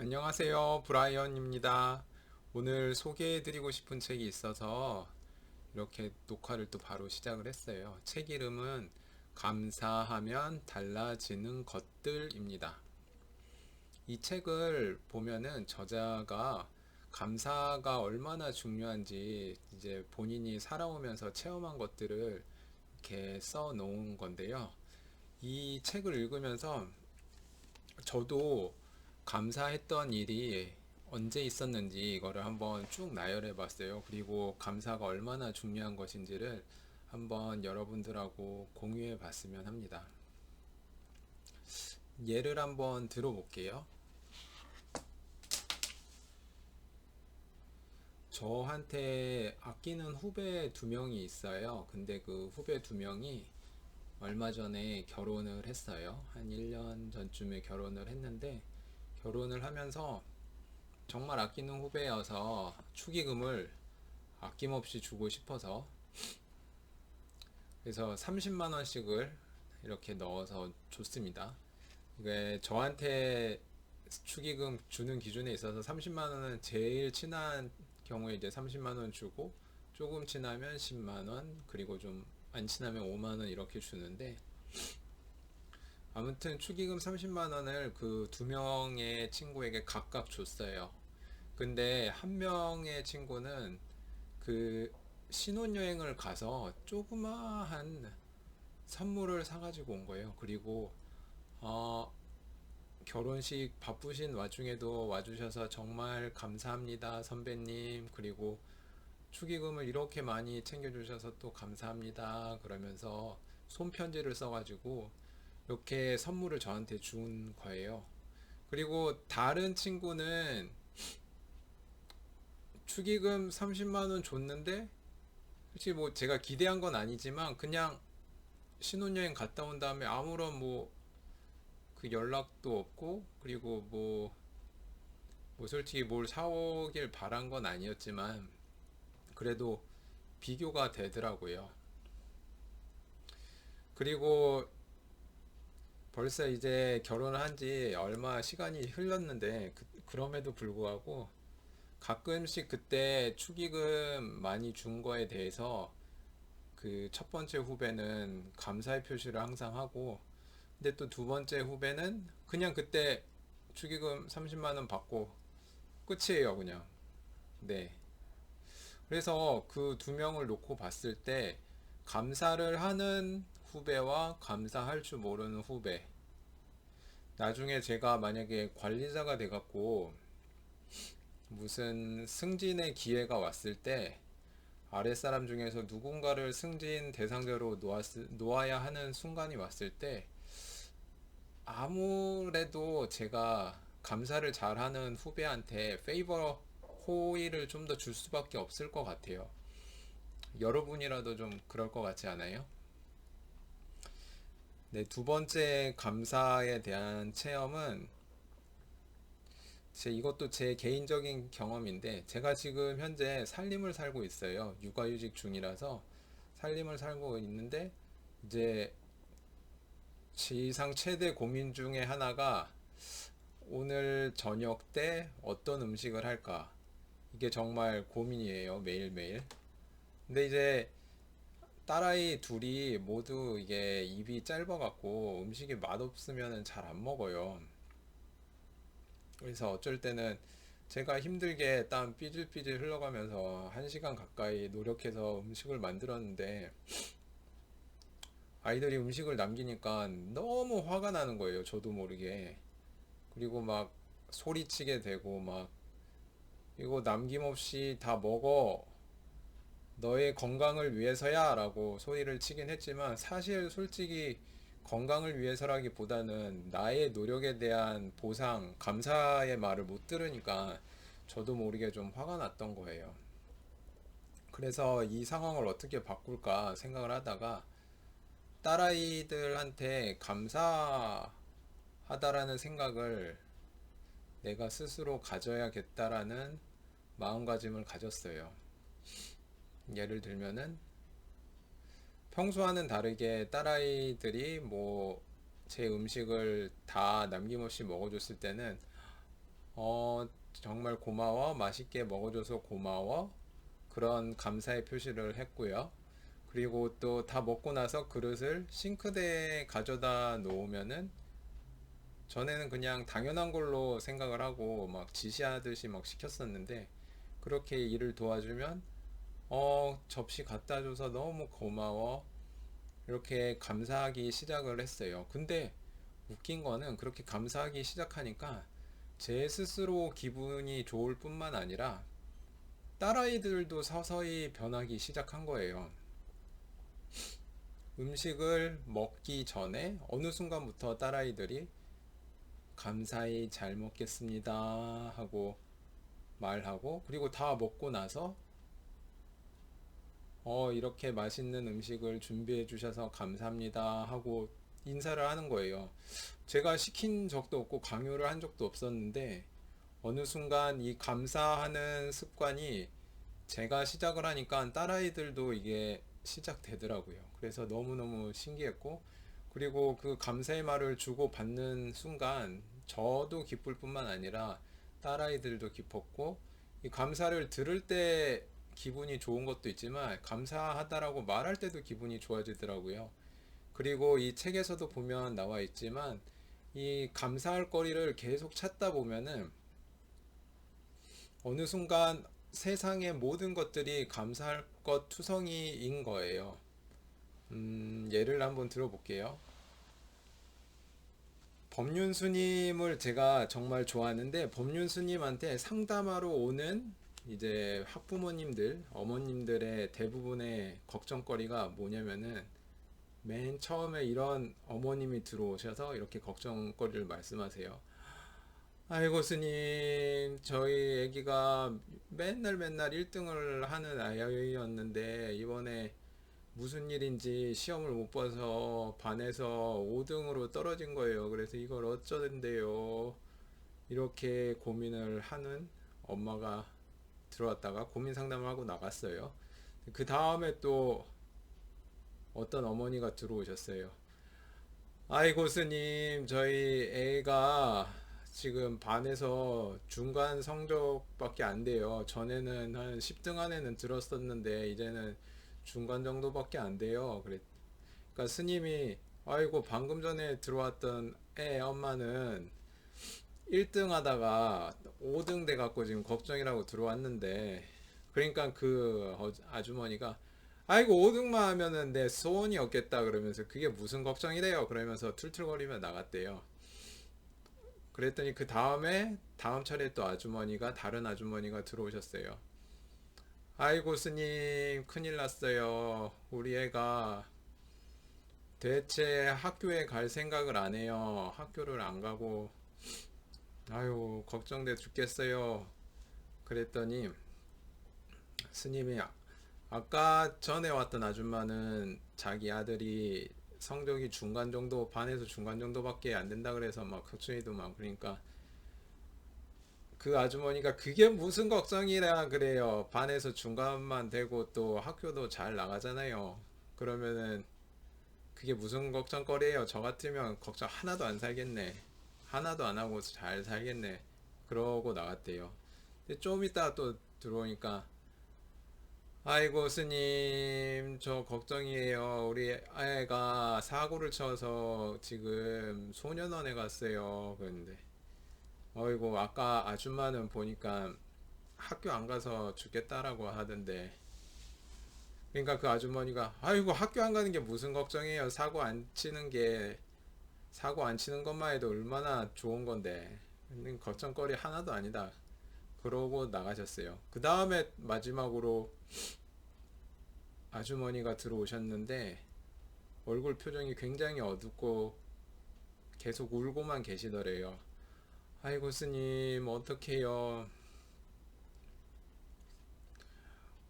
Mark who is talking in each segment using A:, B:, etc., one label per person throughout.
A: 안녕하세요. 브라이언입니다. 오늘 소개해드리고 싶은 책이 있어서 이렇게 녹화를 또 바로 시작을 했어요. 책 이름은 감사하면 달라지는 것들입니다. 이 책을 보면은 저자가 감사가 얼마나 중요한지 이제 본인이 살아오면서 체험한 것들을 이렇게 써 놓은 건데요. 이 책을 읽으면서 저도 감사했던 일이 언제 있었는지 이거를 한번 쭉 나열해 봤어요. 그리고 감사가 얼마나 중요한 것인지를 한번 여러분들하고 공유해 봤으면 합니다. 예를 한번 들어볼게요. 저한테 아끼는 후배 두 명이 있어요. 근데 그 후배 두 명이 얼마 전에 결혼을 했어요. 한 1년 전쯤에 결혼을 했는데 결혼을 하면서 정말 아끼는 후배여서 축의금을 아낌없이 주고 싶어서 그래서 30만 원씩을 이렇게 넣어서 줬습니다. 이게 저한테 축의금 주는 기준에 있어서 30만 원은 제일 친한 경우에 이제 30만 원 주고 조금 친하면 10만 원 그리고 좀 안 친하면 5만 원 이렇게 주는데 아무튼 축의금 30만 원을 그 두 명의 친구에게 각각 줬어요. 근데 한 명의 친구는 그 신혼여행을 가서 조그마한 선물을 사가지고 온 거예요. 그리고 어, 결혼식 바쁘신 와중에도 와주셔서 정말 감사합니다, 선배님. 그리고 축의금을 이렇게 많이 챙겨주셔서 또 감사합니다. 그러면서 손편지를 써가지고 이렇게 선물을 저한테 준 거예요. 그리고 다른 친구는 축의금 30만 원 줬는데 솔직히 뭐 제가 기대한 건 아니지만 그냥 신혼여행 갔다 온 다음에 아무런 뭐 그 연락도 없고 그리고 뭐 솔직히 뭘 사오길 바란 건 아니었지만 그래도 비교가 되더라고요. 그리고 벌써 이제 결혼을 한지 얼마 시간이 흘렀는데 그럼에도 불구하고 가끔씩 그때 축의금 많이 준 거에 대해서 그 첫 번째 후배는 감사의 표시를 항상 하고 근데 또 두 번째 후배는 그냥 그때 축의금 30만 원 받고 끝이에요, 그냥. 네. 그래서 그 두 명을 놓고 봤을 때 감사를 하는 후배와 감사할 줄 모르는 후배. 나중에 제가 만약에 관리자가 돼갖고 무슨 승진의 기회가 왔을 때 아랫사람 중에서 누군가를 승진 대상자로 놓아야 하는 순간이 왔을 때 아무래도 제가 감사를 잘하는 후배한테 페이버 호의를 좀 더 줄 수밖에 없을 것 같아요. 여러분이라도 좀 그럴 것 같지 않아요? 네, 두 번째 감사에 대한 체험은 이것도 제 개인적인 경험인데 제가 지금 현재 살림을 살고 있어요. 육아휴직 중이라서 살림을 살고 있는데 이제 지상 최대 고민 중에 하나가 오늘 저녁 때 어떤 음식을 할까? 이게 정말 고민이에요, 매일매일. 근데 이제 딸아이 둘이 모두 이게 입이 짧아갖고 음식이 맛없으면 잘 안 먹어요. 그래서 어쩔 때는 제가 힘들게 땀 삐질삐질 흘러가면서 1시간 가까이 노력해서 음식을 만들었는데 아이들이 음식을 남기니까 너무 화가 나는 거예요, 저도 모르게. 그리고 막 소리치게 되고 막 이거 남김없이 다 먹어. 너의 건강을 위해서야 라고 소리를 치긴 했지만 사실 솔직히 건강을 위해서라기보다는 나의 노력에 대한 보상, 감사의 말을 못 들으니까 저도 모르게 좀 화가 났던 거예요. 그래서 이 상황을 어떻게 바꿀까 생각을 하다가 딸아이들한테 감사하다라는 생각을 내가 스스로 가져야겠다라는 마음가짐을 가졌어요. 예를 들면은 평소와는 다르게 딸아이들이 뭐 제 음식을 다 남김없이 먹어줬을 때는 정말 고마워, 맛있게 먹어줘서 고마워, 그런 감사의 표시를 했고요. 그리고 또 다 먹고 나서 그릇을 싱크대에 가져다 놓으면은, 전에는 그냥 당연한 걸로 생각을 하고 막 지시하듯이 막 시켰었는데, 그렇게 일을 도와주면 접시 갖다 줘서 너무 고마워, 이렇게 감사하기 시작을 했어요. 근데 웃긴 거는, 그렇게 감사하기 시작하니까 제 스스로 기분이 좋을 뿐만 아니라 딸아이들도 서서히 변하기 시작한 거예요. 음식을 먹기 전에 어느 순간부터 딸아이들이 감사히 잘 먹겠습니다 하고 말하고, 그리고 다 먹고 나서 이렇게 맛있는 음식을 준비해 주셔서 감사합니다 하고 인사를 하는 거예요. 제가 시킨 적도 없고 강요를 한 적도 없었는데, 어느 순간 이 감사하는 습관이 제가 시작을 하니까 딸아이들도 이게 시작되더라고요. 그래서 너무너무 신기했고, 그리고 그 감사의 말을 주고 받는 순간 저도 기쁠 뿐만 아니라 딸아이들도 기뻤고, 이 감사를 들을 때 기분이 좋은 것도 있지만 감사하다라고 말할 때도 기분이 좋아지더라고요. 그리고 이 책에서도 보면 나와 있지만, 이 감사할 거리를 계속 찾다 보면은 어느 순간 세상의 모든 것들이 감사할 것 투성이인 거예요. 예를 한번 들어볼게요. 법륜스님을 제가 정말 좋아하는데, 법륜스님한테 상담하러 오는 이제 학부모님들, 어머님들의 대부분의 걱정거리가 뭐냐면은, 맨 처음에 이런 어머님이 들어오셔서 이렇게 걱정거리를 말씀하세요. 아이고 스님, 저희 애기가 맨날 1등을 하는 아이였는데 이번에 무슨 일인지 시험을 못 봐서 반에서 5등으로 떨어진 거예요. 그래서 이걸 어쩌는데요, 이렇게 고민을 하는 엄마가 들어왔다가 고민 상담을 하고 나갔어요. 그 다음에 또 어떤 어머니가 들어오셨어요. 아이고 스님, 저희 애가 지금 반에서 중간 성적밖에 안 돼요. 전에는 한 10등 안에는 들었었는데 이제는 중간 정도밖에 안 돼요. 그러니까 스님이, 아이고 방금 전에 들어왔던 애 엄마는 1등 하다가 5등 돼 갖고 지금 걱정이라고 들어왔는데, 그러니까 그 아주머니가, 아이고 5등만 하면은 내 소원이 없겠다 그러면서, 그게 무슨 걱정이래요 그러면서 툴툴거리며 나갔대요. 그랬더니 그 다음에 다음 차례 또 다른 아주머니가 들어오셨어요. 아이고 스님, 큰일 났어요. 우리 애가 대체 학교에 갈 생각을 안 해요. 학교를 안 가고 아유 걱정돼 죽겠어요. 그랬더니 스님이, 아까 전에 왔던 아줌마는 자기 아들이 성적이 중간 정도, 반에서 중간 정도밖에 안 된다 그래서 막 걱정이도 많고, 그러니까 그 아주머니가, 그게 무슨 걱정이라 그래요. 반에서 중간만 되고 또 학교도 잘 나가잖아요. 그러면은 그게 무슨 걱정거리예요. 저 같으면 걱정 하나도 안 살겠네. 하나도 안 하고 잘 살겠네. 그러고 나갔대요. 근데 좀 이따 또 들어오니까, 아이고 스님, 저 걱정이에요. 우리 아이가 사고를 쳐서 지금 소년원에 갔어요. 그런데 어이구, 아까 아줌마는 보니까 학교 안 가서 죽겠다라고 하던데. 그러니까 그 아주머니가, 아이고 학교 안 가는 게 무슨 걱정이에요. 사고 안 치는 것만 해도 얼마나 좋은 건데 걱정거리 하나도 아니다. 그러고 나가셨어요. 그 다음에 마지막으로 아주머니가 들어오셨는데, 얼굴 표정이 굉장히 어둡고 계속 울고만 계시더래요. 아이고 스님 어떡해요.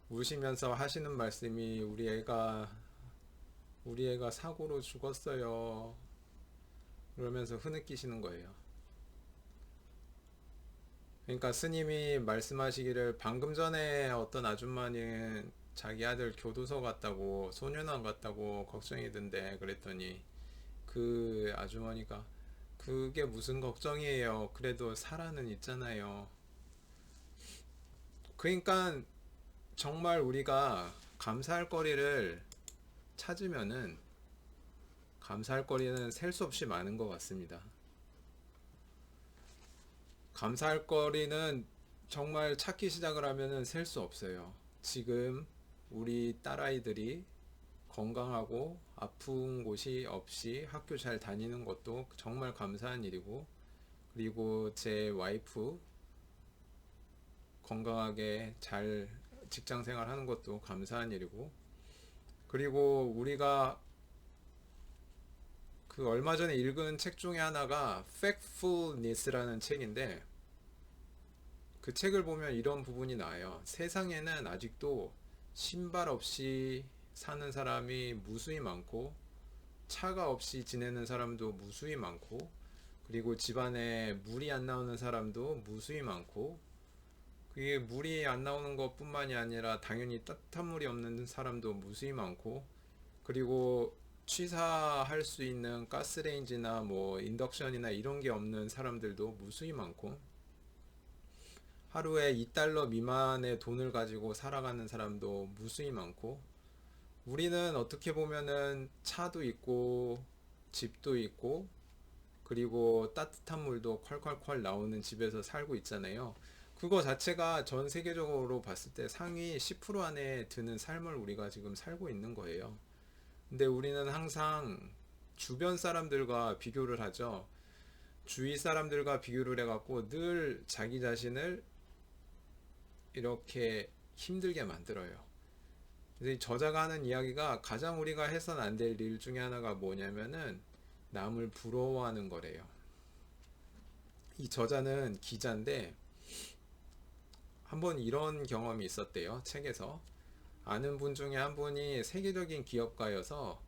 A: 우시면서 하시는 말씀이, 우리 애가 사고로 죽었어요. 그러면서 흐느끼시는 거예요. 그러니까 스님이 말씀하시기를, 방금 전에 어떤 아줌마는 자기 아들 교도소 갔다고, 소년원 갔다고 걱정이던데, 그랬더니 그 아주머니가, 그게 무슨 걱정이에요. 그래도 살아는 있잖아요. 그러니까 정말 우리가 감사할 거리를 찾으면은 감사할 거리는 셀 수 없이 많은 것 같습니다. 감사할 거리는 정말 찾기 시작을 하면은 셀 수 없어요. 지금 우리 딸아이들이 건강하고 아픈 곳이 없이 학교 잘 다니는 것도 정말 감사한 일이고, 그리고 제 와이프 건강하게 잘 직장 생활 하는 것도 감사한 일이고, 그리고 우리가 그 얼마 전에 읽은 책 중에 하나가 Factfulness라는 책인데, 그 책을 보면 이런 부분이 나와요. 세상에는 아직도 신발 없이 사는 사람이 무수히 많고, 차가 없이 지내는 사람도 무수히 많고, 그리고 집안에 물이 안 나오는 사람도 무수히 많고, 그게 물이 안 나오는 것뿐만이 아니라 당연히 따뜻한 물이 없는 사람도 무수히 많고, 그리고 취사할 수 있는 가스레인지나 뭐 인덕션이나 이런 게 없는 사람들도 무수히 많고, 하루에 2달러 미만의 돈을 가지고 살아가는 사람도 무수히 많고, 우리는 어떻게 보면은 차도 있고 집도 있고, 그리고 따뜻한 물도 콸콸콸 나오는 집에서 살고 있잖아요. 그거 자체가 전 세계적으로 봤을 때 상위 10% 안에 드는 삶을 우리가 지금 살고 있는 거예요. 근데 우리는 항상 주변 사람들과 비교를 하죠. 주위 사람들과 비교를 해갖고 늘 자기 자신을 이렇게 힘들게 만들어요. 그래서 이 저자가 하는 이야기가 가장 우리가 해서는 안 될 일 중에 하나가 뭐냐면은 남을 부러워하는 거래요. 이 저자는 기자인데 한번 이런 경험이 있었대요. 책에서. 아는 분 중에 한 분이 세계적인 기업가여서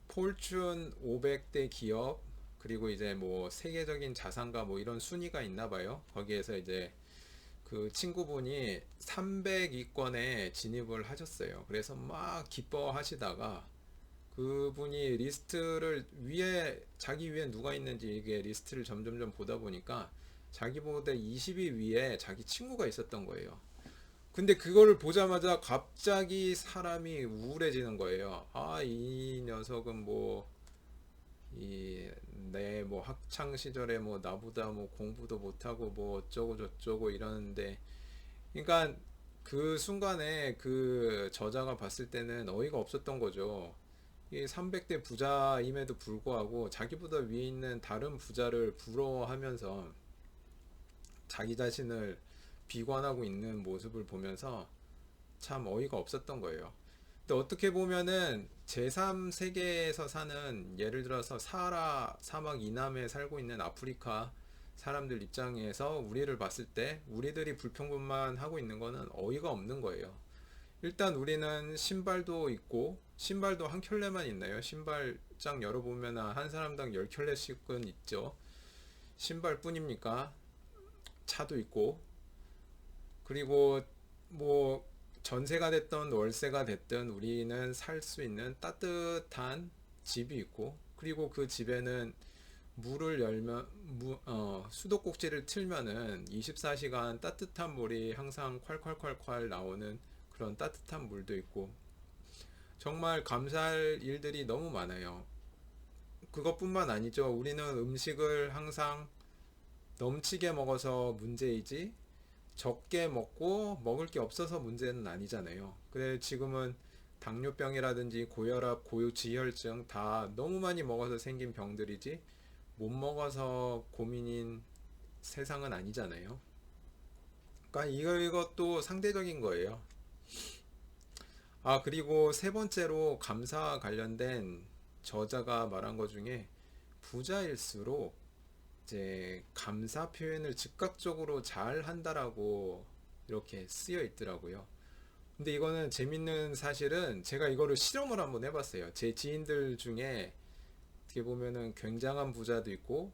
A: 폴춘 500대 기업, 그리고 이제 뭐 세계적인 자산가 뭐 이런 순위가 있나 봐요. 거기에서 이제 그 친구분이 300위권에 진입을 하셨어요. 그래서 막 기뻐하시다가 그분이 리스트를 위에, 자기 위에 누가 있는지 이게 리스트를 점점점 보다 보니까 자기보다 20위 위에 자기 친구가 있었던 거예요. 근데 그거를 보자마자 갑자기 사람이 우울해지는 거예요. 아, 이 녀석은 뭐, 내 뭐 학창 시절에 뭐 나보다 뭐 공부도 못하고 뭐 어쩌고 저쩌고 이러는데, 그러니까 그 순간에 그 저자가 봤을 때는 어이가 없었던 거죠. 이 300대 부자임에도 불구하고 자기보다 위에 있는 다른 부자를 부러워하면서 자기 자신을 비관하고 있는 모습을 보면서 참 어이가 없었던 거예요. 근데 어떻게 보면은 제3세계에서 사는, 예를 들어서 사하라 사막 이남에 살고 있는 아프리카 사람들 입장에서 우리를 봤을 때 우리들이 불평불만 하고 있는 거는 어이가 없는 거예요. 일단 우리는 신발도 있고, 신발도 한 켤레만 있나요? 신발장 열어보면 한 사람당 10켤레씩은 있죠. 신발뿐입니까? 차도 있고, 그리고 뭐 전세가 됐던 월세가 됐든 우리는 살 수 있는 따뜻한 집이 있고, 그리고 그 집에는 물을 열면 수도꼭지를 틀면은 24시간 따뜻한 물이 항상 콸콸콸콸 나오는 그런 따뜻한 물도 있고, 정말 감사할 일들이 너무 많아요. 그것뿐만 아니죠. 우리는 음식을 항상 넘치게 먹어서 문제이지 적게 먹고 먹을 게 없어서 문제는 아니잖아요. 그래 지금은 당뇨병이라든지 고혈압, 고지혈증 다 너무 많이 먹어서 생긴 병들이지 못 먹어서 고민인 세상은 아니잖아요. 그러니까 이것도 상대적인 거예요. 아, 그리고 세 번째로 감사 관련된 저자가 말한 것 중에 부자일수록 이제 감사 표현을 즉각적으로 잘 한다라고 이렇게 쓰여 있더라고요. 근데 이거는 재밌는 사실은 제가 이거를 실험을 한번 해봤어요. 제 지인들 중에 어떻게 보면은 굉장한 부자도 있고,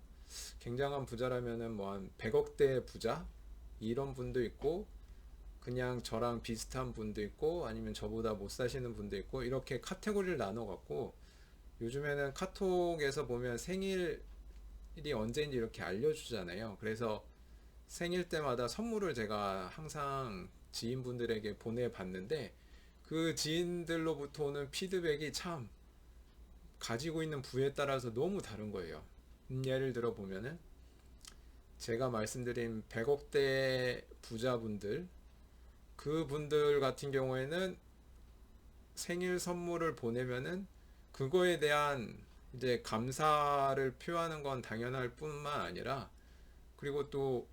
A: 굉장한 부자라면은 뭐 한 100억대 부자 이런 분도 있고, 그냥 저랑 비슷한 분도 있고, 아니면 저보다 못 사시는 분도 있고, 이렇게 카테고리를 나눠 갖고 요즘에는 카톡에서 보면 생일 생일이 언제인지 이렇게 알려주잖아요. 그래서 생일 때마다 선물을 제가 항상 지인분들에게 보내봤는데 그 지인들로부터 오는 피드백이 참 가지고 있는 부에 따라서 너무 다른 거예요. 예를 들어 보면은 제가 말씀드린 100억대 부자분들, 그분들 같은 경우에는 생일 선물을 보내면은 그거에 대한 이제 감사를 표하는 건 당연할 뿐만 아니라, 그리고 또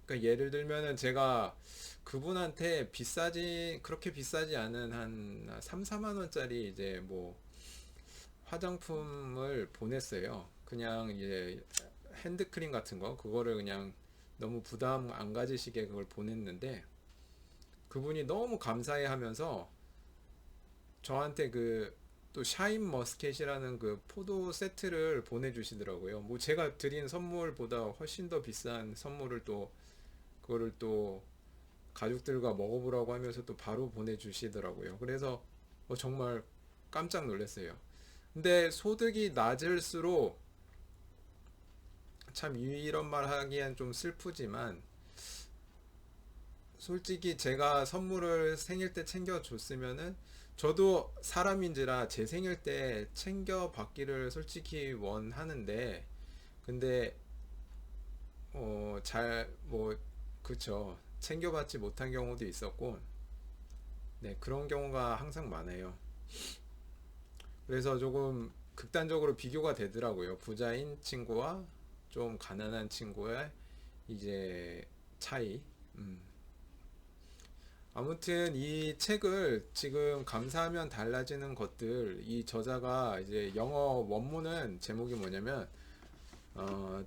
A: 그러니까 예를 들면은 제가 그분한테 비싸지 그렇게 비싸지 않은 한 3, 4만 원짜리 이제 뭐 화장품을 보냈어요. 그냥 이제 핸드크림 같은 거, 그거를 그냥 너무 부담 안 가지시게 그걸 보냈는데 그분이 너무 감사해 하면서 저한테 그 또 샤인 머스켓이라는 그 포도 세트를 보내주시더라고요. 뭐 제가 드린 선물보다 훨씬 더 비싼 선물을 또 그거를 또 가족들과 먹어보라고 하면서 또 바로 보내주시더라고요. 그래서 정말 깜짝 놀랐어요. 근데 소득이 낮을수록 참 이런 말 하기엔 좀 슬프지만 솔직히 제가 선물을 생일 때 챙겨줬으면은 저도 사람인지라 제 생일 때 챙겨받기를 솔직히 원하는데 근데 잘 뭐 그쵸, 챙겨받지 못한 경우도 있었고 네, 그런 경우가 항상 많아요. 그래서 조금 극단적으로 비교가 되더라고요. 부자인 친구와 좀 가난한 친구의 이제 차이. 음. 아무튼 이 책을 지금 감사하면 달라지는 것들, 이 저자가 이제 영어 원문은 제목이 뭐냐면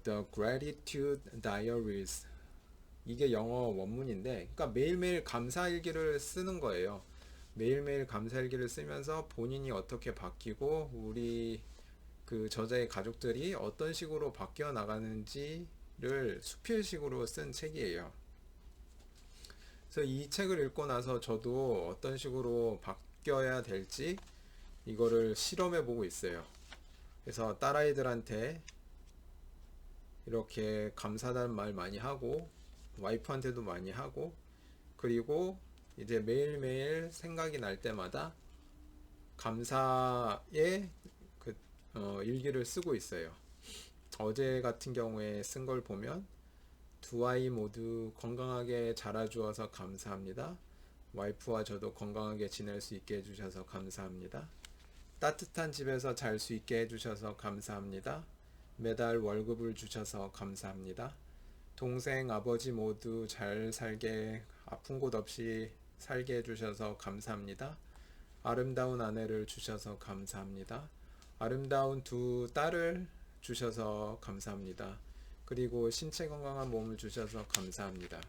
A: The Gratitude Diaries, 이게 영어 원문인데 그러니까 매일매일 감사일기를 쓰는 거예요. 매일매일 감사일기를 쓰면서 본인이 어떻게 바뀌고 우리 그 저자의 가족들이 어떤 식으로 바뀌어 나가는지를 수필식으로 쓴 책이에요. 그래서 이 책을 읽고 나서 저도 어떤 식으로 바뀌어야 될지 이거를 실험해 보고 있어요. 그래서 딸아이들한테 이렇게 감사하다는 말 많이 하고 와이프한테도 많이 하고 그리고 이제 매일매일 생각이 날 때마다 감사의 그 일기를 쓰고 있어요. 어제 같은 경우에 쓴 걸 보면 두 아이 모두 건강하게 자라주어서 감사합니다. 와이프와 저도 건강하게 지낼 수 있게 해주셔서 감사합니다. 따뜻한 집에서 잘 수 있게 해주셔서 감사합니다. 매달 월급을 주셔서 감사합니다. 동생, 아버지 모두 잘 살게 아픈 곳 없이 살게 해주셔서 감사합니다. 아름다운 아내를 주셔서 감사합니다. 아름다운 두 딸을 주셔서 감사합니다. 그리고 신체 건강한 몸을 주셔서 감사합니다.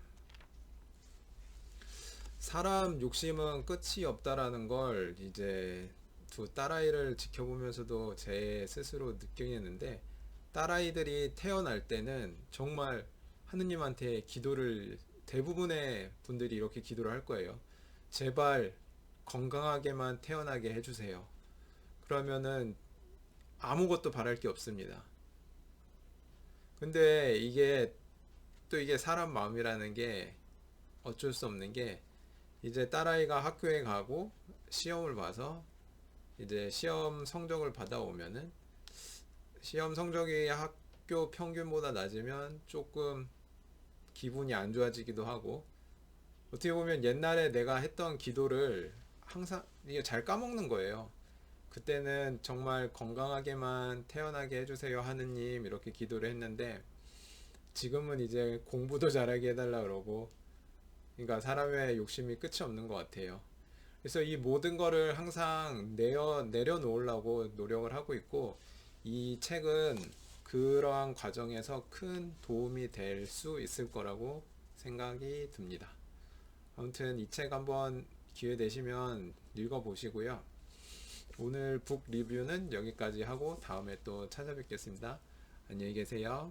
A: 사람 욕심은 끝이 없다라는 걸 이제 두 딸아이를 지켜보면서도 제 스스로 느끼겠는데 딸아이들이 태어날 때는 정말 하느님한테 기도를 대부분의 분들이 이렇게 기도를 할 거예요. 제발 건강하게만 태어나게 해주세요. 그러면은 아무것도 바랄 게 없습니다. 근데 이게 또 이게 사람 마음이라는 게 어쩔 수 없는 게 이제 딸아이가 학교에 가고 시험을 봐서 이제 시험 성적을 받아오면은 시험 성적이 학교 평균보다 낮으면 조금 기분이 안 좋아지기도 하고 어떻게 보면 옛날에 내가 했던 기도를 항상 이게 잘 까먹는 거예요. 그때는 정말 건강하게만 태어나게 해주세요 하느님 이렇게 기도를 했는데 지금은 이제 공부도 잘하게 해달라 그러고 그러니까 사람의 욕심이 끝이 없는 것 같아요. 그래서 이 모든 거를 항상 내려놓으려고 노력을 하고 있고 이 책은 그러한 과정에서 큰 도움이 될 수 있을 거라고 생각이 듭니다. 아무튼 이 책 한번 기회 되시면 읽어보시고요. 오늘 북 리뷰는 여기까지 하고 다음에 또 찾아뵙겠습니다. 안녕히 계세요.